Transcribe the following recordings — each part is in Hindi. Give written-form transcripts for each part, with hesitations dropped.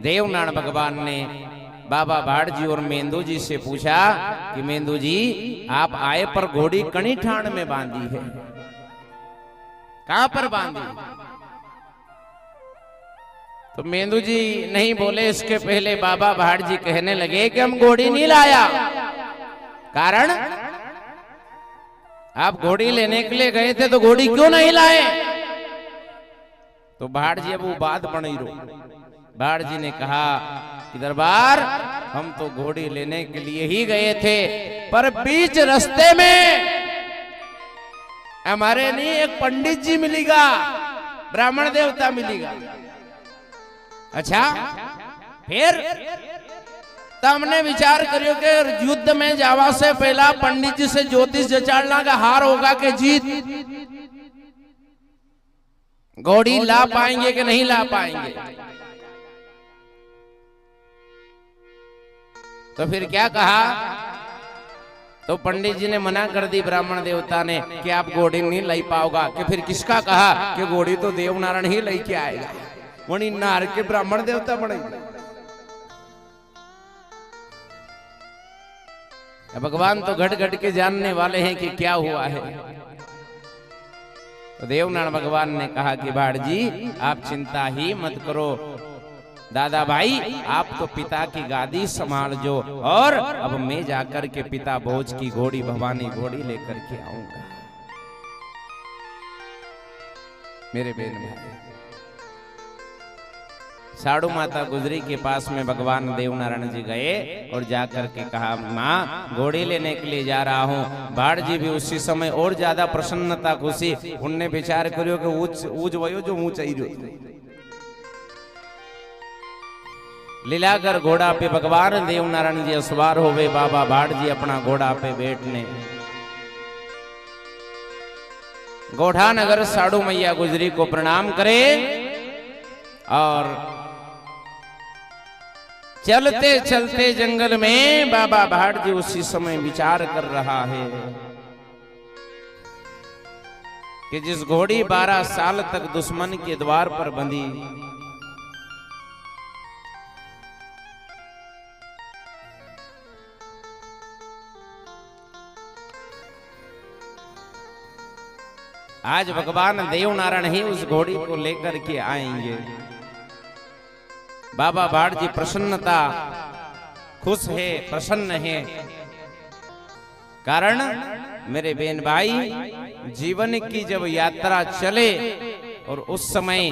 देवनारायण भगवान ने बाबा भाड़ जी और मेंदू जी से पूछा कि मेंदू जी आप आए पर घोड़ी कणी ठाण में बांधी है, कहां पर बांधी? तो मेंदू जी नहीं बोले। इसके पहले बाबा भाड़ जी कहने लगे कि हम घोड़ी नहीं लाया। कारण आप घोड़ी लेने के लिए गए थे तो घोड़ी क्यों नहीं लाए? तो भाड़ जी अब वो बात बनी रो। भाड़ जी ने कहा कि दरबार हम तो घोड़ी लेने के लिए ही गए थे, पर बीच रास्ते में हमारे लिए एक पंडित जी मिलेगा, ब्राह्मण देवता मिलेगा। अच्छा, फिर तो हमने विचार करियो कि युद्ध में जावा से पहला पंडित जी से ज्योतिष जचाड़ना का हार होगा कि जीत। घोड़ी ला पाएंगे कि नहीं ला पाएंगे? तो फिर क्या कहा? तो पंडित जी ने मना कर दी ब्राह्मण देवता ने कि आप घोड़ी नहीं लाई पाओगा। कि फिर किसका कहा कि घोड़ी तो देवनारायण ही लेके आएगा, वही नार के ब्राह्मण देवता बनेंगे। भगवान तो घट घट के जानने वाले हैं कि क्या हुआ है। तो देवनारायण भगवान ने कहा कि भाड़ जी आप चिंता ही मत करो, दादा भाई आप तो पिता की गादी संभाल जो, और अब मैं जाकर के पिता भोज की घोड़ी भवानी घोड़ी लेकर के आऊंगा। मेरे बहन भाई, साड़ू माता गुजरी के पास में भगवान देवनारायण जी गए और जाकर के कहा माँ घोड़ी लेने के लिए जा रहा हूँ। भाड़ जी भी उसी समय और ज्यादा प्रसन्नता खुशी उनने विचार करियो कि ऊज वयो जो मुंह चाहिए। लीलागर घोड़ा पे भगवान देवनारायण जी सवार होवे, बाबा भाड़ जी अपना घोड़ा पे बैठने गोढ़ा नगर साड़ू मैया गुजरी को प्रणाम करे और चलते चलते जंगल में बाबा भाड़ जी उसी समय विचार कर रहा है कि जिस घोड़ी 12 साल तक दुश्मन के द्वार पर बंधी, आज भगवान देवनारायण ही उस घोड़ी को लेकर के आएंगे। बाबा भाड़ जी प्रसन्नता खुश है, प्रसन्न है। कारण मेरे बहन भाई जीवन की जब यात्रा चले और उस समय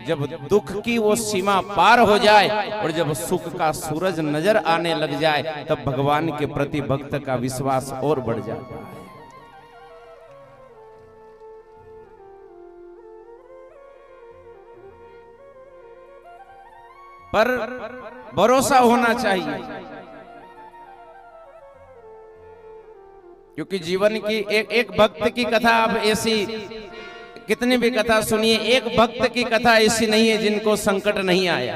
जब दुख की वो सीमा पार हो जाए और जब सुख का सूरज नजर आने लग जाए, तब भगवान के प्रति भक्त का विश्वास और बढ़ जाता है। पर भरोसा होना चाहिए, क्योंकि जीवन की एक भक्त की कथा, आप ऐसी कितनी भी कथा सुनिए, एक भक्त की कथा ऐसी नहीं है जिनको संकट नहीं आया।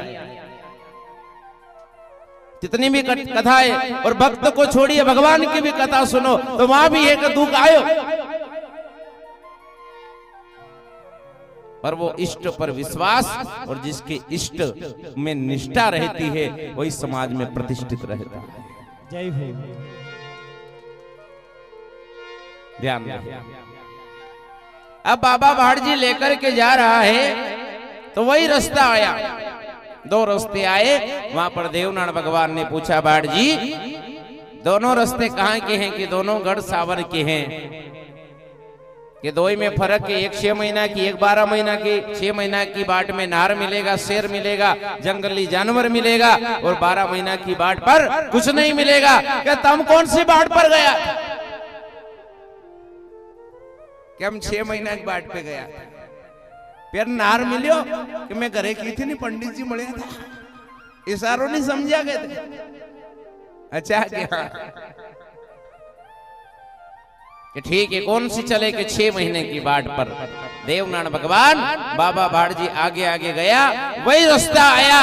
जितनी भी कथा है, और भक्त को छोड़िए भगवान की भी कथा सुनो तो वहां भी एक दुख आयो, पर वो इष्ट पर विश्वास और जिसके इष्ट में निष्ठा रहती है वही समाज में प्रतिष्ठित रहता है। जय हो। ध्यान रखिए। अब बाबा भाड़ जी लेकर के जा रहा है तो वही रास्ता आया, 2 रास्ते आए। वहां पर देवनारायण भगवान ने पूछा भाड़ जी दोनों रास्ते कहाँ के हैं? कि दोनों गढ़ सावर के हैं। कि दो ही में फर्क है, एक 6 महीना की, एक 12 महीना की। 6 महीना की बाट में नार मिलेगा, शेर मिलेगा, जंगली जानवर मिलेगा, और 12 महीना की बाट पर कुछ नहीं मिलेगा। क्या तुम कौन सी बाट पर गया? कि हम 6 महीना की बाट पे गया, फिर नार मिलियो कि मैं घरे की थी नहीं, पंडित जी मिले था, इशारों नहीं समझा गए थे। अच्छा क्या कि ठीक है, कौन सी चले? कि 6 महीने की बाट पर। देवनारायण भगवान बाबा भाड़ जी आगे आगे गया, वही रास्ता आया,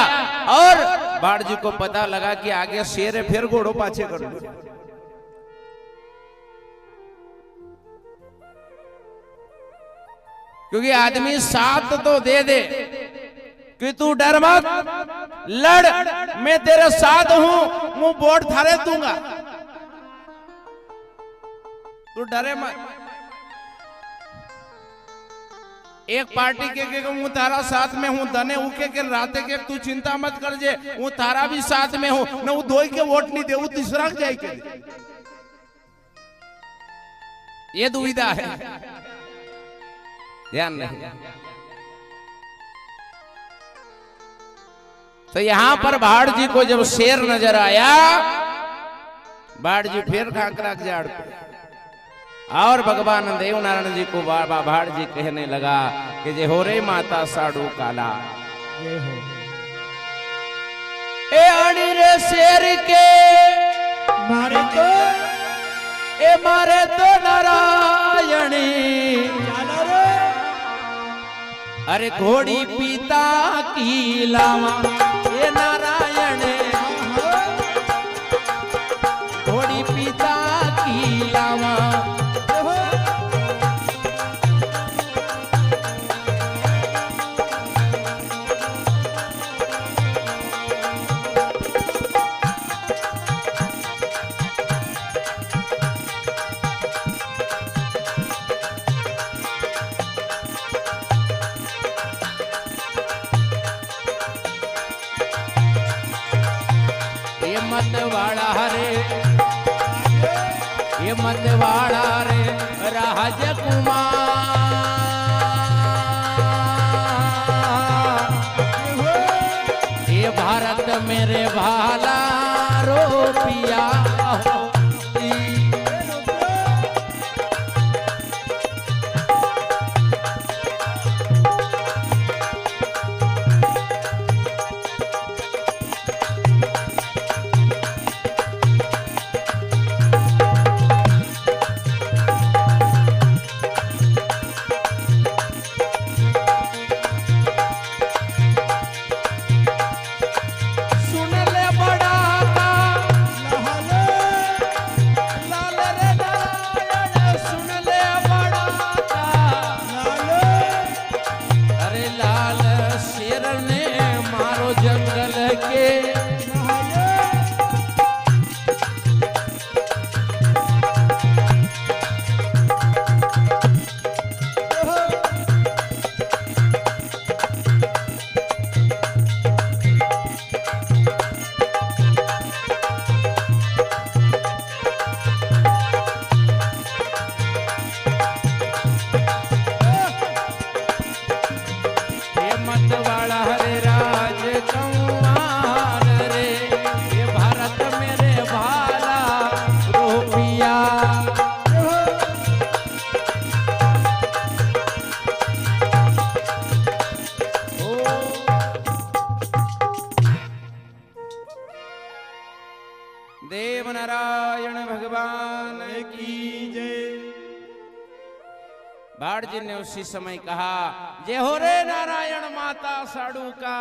और भाड़ जी को पता लगा कि आगे शेर है, फिर घोड़ो पाछे कर दो। क्योंकि आदमी साथ तो दे दे, कि तू डर मत, लड़, मैं तेरे साथ हूं, मैं वोट थारे दूंगा, तू डरे मत। एक पार्टी के हूँ तारा साथ में हूँ, दने उके के राते के तू चिंता मत कर जे, हूँ तारा भी साथ में हूँ, न वो दो के वोट नहीं दे, वो तीसरा जाए के, ये दुविधा है, ध्यान नहीं। तो यहां पर भाड़ जी को जब शेर नजर आया, भाड़ जी फिर खाकरा जाड़ पे, और भगवान देवनारायण जी को बाबा भाड़ जी कहने लगा कि जे हो रे माता साड़ू काला, ए आनी रे शेर के मारे तो, ए मारे तो नारायणी, अरे घोड़ी पिता की लावा, ए नारायण घोड़ी पिता की लावा, मतवाड़ा रे, ये मतवाड़ा रे राजकुमार, ये भारत मेरे भाला रो पिया, देव नारायण भगवान की जय। भाड़ जी ने उसी समय कहा, जय हो रे नारायण माता साड़ू का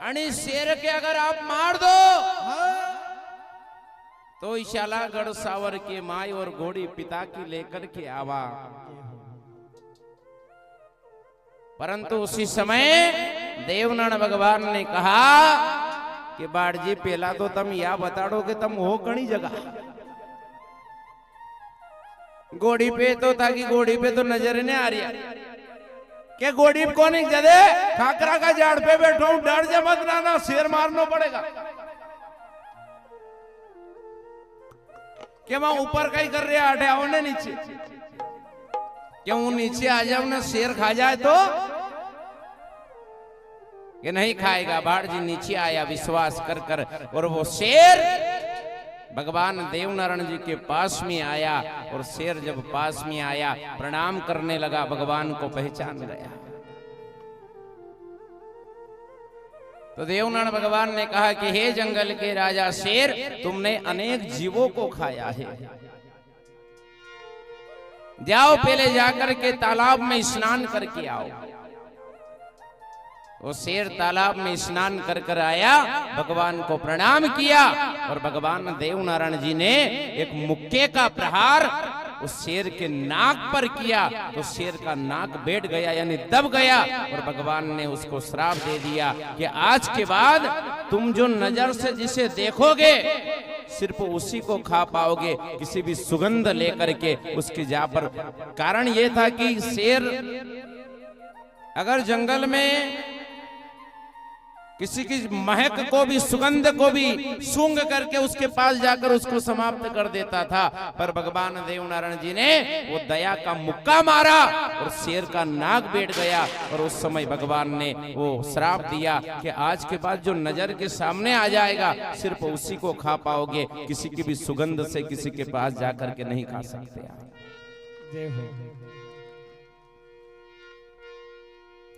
अणी शेर के अगर आप मार दो तो इशालागढ़ सावर के माई और घोड़ी पिता की लेकर के आवा। परंतु उसी समय देवनारायण भगवान ने कहा कि बाड़ जी पहला तो तुम या बताड़ो कि तुम हो कणी जगह। घोड़ी पे तो था कि घोड़ी पे तो नजर नहीं आ रही के घोड़ी को नहीं जदे खाकरा का झाड़ पे बैठो हूं, डर जा मत ना शेर मारना पड़ेगा। क्या वहां ऊपर कहीं कर रहे आठे आओ ने नीचे, क्यों नीचे आ जाओ ना शेर खा जाए तो ये नहीं खाएगा। भाड़ जी नीचे आया विश्वास कर कर और वो शेर भगवान देवनारायण जी के पास में आया और शेर जब पास में आया प्रणाम करने लगा, भगवान को पहचान गया। तो देवनारायण भगवान ने कहा कि हे जंगल के राजा शेर, तुमने अनेक जीवों को खाया है, जाओ पहले जाकर के तालाब में स्नान करके आओ। वो शेर तालाब में स्नान कर कर आया, भगवान को प्रणाम किया और भगवान देवनारायण जी ने एक मुक्के का प्रहार उस शेर के नाक पर किया तो शेर का नाक बैठ गया यानी दब गया और भगवान ने उसको श्राप दे दिया कि आज के बाद तुम जो नजर से जिसे देखोगे सिर्फ उसी को खा पाओगे, किसी भी सुगंध लेकर के उसकी जा पर। कारण ये था कि शेर अगर जंगल में किसी की महक को भी सुगंध को भी सूंघ करके उसके पास जाकर उसको समाप्त कर देता था, पर भगवान देवनारायण जी ने वो दया का मुक्का मारा और शेर का नाक बैठ गया। और उस समय भगवान ने वो श्राप दिया कि आज के बाद जो नजर के सामने आ जाएगा सिर्फ उसी को खा पाओगे, किसी की भी सुगंध से किसी के पास जाकर के नहीं खा सकते।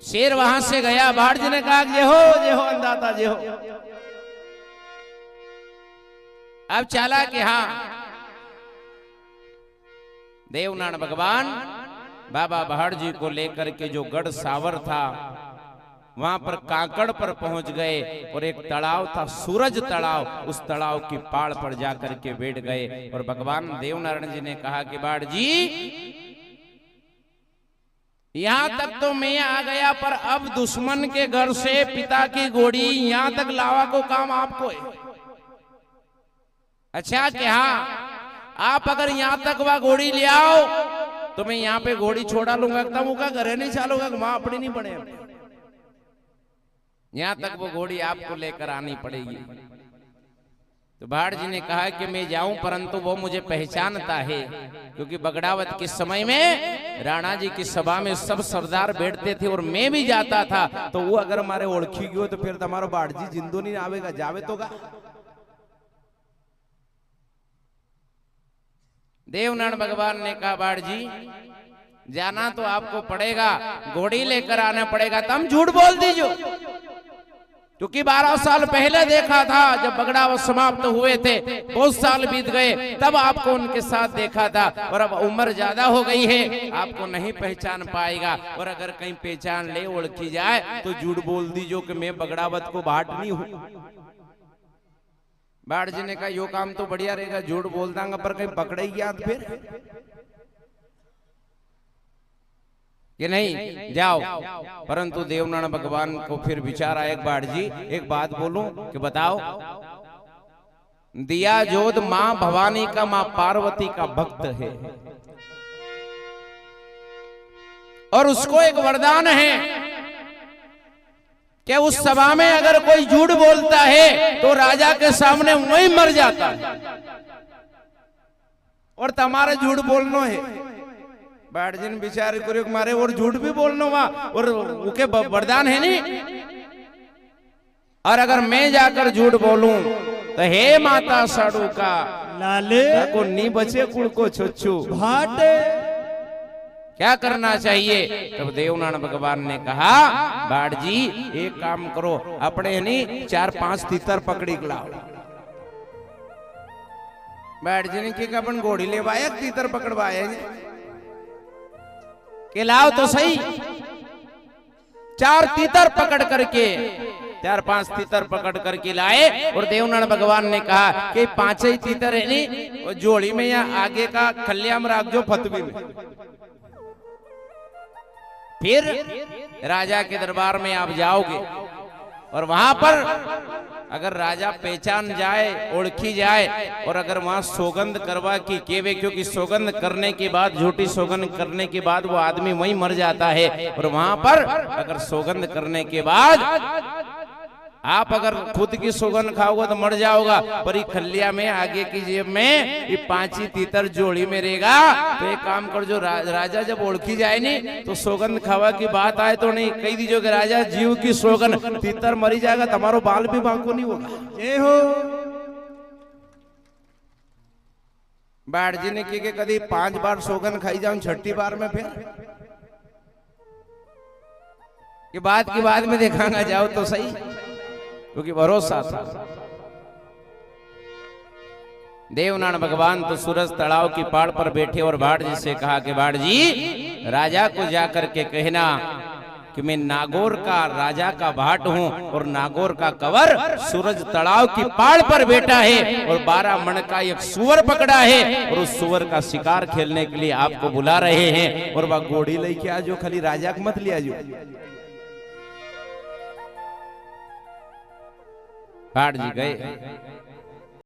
शेर वहां से गया, भाट जी ने कहा जे हो अंदाता जे हो। अब चला कि हाँ देवनारायण भगवान बाबा भाट जी को लेकर के जो गढ़ सावर था वहां पर कांकड़ पर पहुंच गए और एक तालाब था सूरज तालाब, उस तालाब की पाड़ पर जाकर के बैठ गए। और भगवान देवनारायण जी ने कहा कि भाट जी यहां तक तो मैं आ गया, पर अब दुश्मन के घर से पिता की घोड़ी यहां तक लावा को काम आपको है। अच्छा कि हाँ आप अगर यहां तक वह घोड़ी ले आओ तो मैं यहां पे घोड़ी छोड़ा लूंगा, एकदम उनका घर नहीं चालूंगा, मां अपनी नहीं पड़े, यहां तक वो घोड़ी आपको लेकर आनी पड़ेगी। तो भाट जी ने कहा कि मैं जाऊं, परंतु वो मुझे पहचानता है, क्योंकि बगड़ावत के समय में राणा जी की सभा में सब सरदार बैठते थे और मैं भी जाता था, तो वो अगर हमारे ओळखी गयो तो फिर तुम्हारो भाट जी जिंदो नहीं आवेगा, जावे तो गा। देवनारायण भगवान ने कहा भाट जी जाना तो आपको पड़ेगा, घोड़ी लेकर आना पड़ेगा, तुम झूठ बोल दीजिए, क्योंकि 12 साल पहले देखा था जब बगड़ावत समाप्त हुए थे, बहुत साल बीत गए तब आपको उनके साथ देखा था, और अब उम्र ज्यादा हो गई है आपको नहीं पहचान पाएगा, और अगर कहीं पहचान ले ओळखी जाए तो झूठ बोल दीजिए कि मैं बगड़ावत को भाट नहीं हूं। भाट जी ने कहा यो काम तो बढ़िया रहेगा, झूठ बोल दूंगा पर कहीं पकड़े गया फिर कि नहीं जाओ। परंतु देवनारायण भगवान को फिर विचार आया, भाट जी एक बात बोलूं कि बताओ, दिया जोध मां भवानी का मां पार्वती का भक्त है और उसको एक वरदान है कि उस सभा में अगर कोई झूठ बोलता है तो राजा के सामने वही मर जाता है, और तुम्हारे झूठ बोलना है। भाट जी ने विचार करो मारे और झूठ भी बोलना वहां और उनके वरदान है नहीं, और अगर मैं जाकर झूठ बोलूं तो हे माता साड़ू का लाले को नी बचे कुड़ को छुच्छू भाट क्या करना चाहिए। तब देवनारायण भगवान ने कहा भाट जी एक काम करो, अपने नहीं 4-5 तीतर पकड़ी लाओ। भाट जी ने क्या अपन घोड़ी ले वाया तीतर पकड़वाया कि लाओ तो सही। 4 तीतर पकड़ करके 4-5 तीतर पकड़ करके लाए, और देवनारायण भगवान ने कहा कि 5 ही तीतर है नहीं जोड़ी में या आगे का खलिया में रख जो फतवी में। फिर राजा के दरबार में आप जाओगे और वहां पर अगर राजा पहचान जाए ओळखी जाए, और अगर वहां सौगंध करवा की केवे, क्योंकि सौगंध करने के बाद झूठी सौगंध करने के बाद वो आदमी वहीं मर जाता है, और वहां पर अगर सौगंध करने के बाद आप अगर खुद की सौगंध खाओगे तो मर जाओगा, पर खलिया में आगे की जेब में ये 5 ही तीतर जोड़ी में रहेगा। तो एक काम कर, जो राजा जब ओळखी जाए नहीं तो सौगंध खावा की बात आए तो नहीं कही दीजिए कि राजा जीव की सौगंध, तीतर मरी जाएगा, तुम्हारो बाल भी बांको नहीं होगा। जय हो। भाट जी ने की कभी 5 बार सौगंध खाई जाऊं, 6ठी बार में फिर कि बाद में देखांगा, जाओ तो सही, क्योंकि भरोसा था। देवनारायण भगवान तो सूरज तालाब की पाड़ पर बैठे और भाट जी से कहा कि भाट जी राजा को जाकर के कहना कि मैं नागौर का राजा का भाट हूं और नागौर का कंवर सूरज तड़ाव की पहाड़ पर बैठा है और 12 मन का एक सुअर पकड़ा है और उस सुअर का शिकार खेलने के लिए आपको बुला रहे हैं और वह घोड़ी लेके आजो, खाली राजा को मत लिया जो। भाट जी गए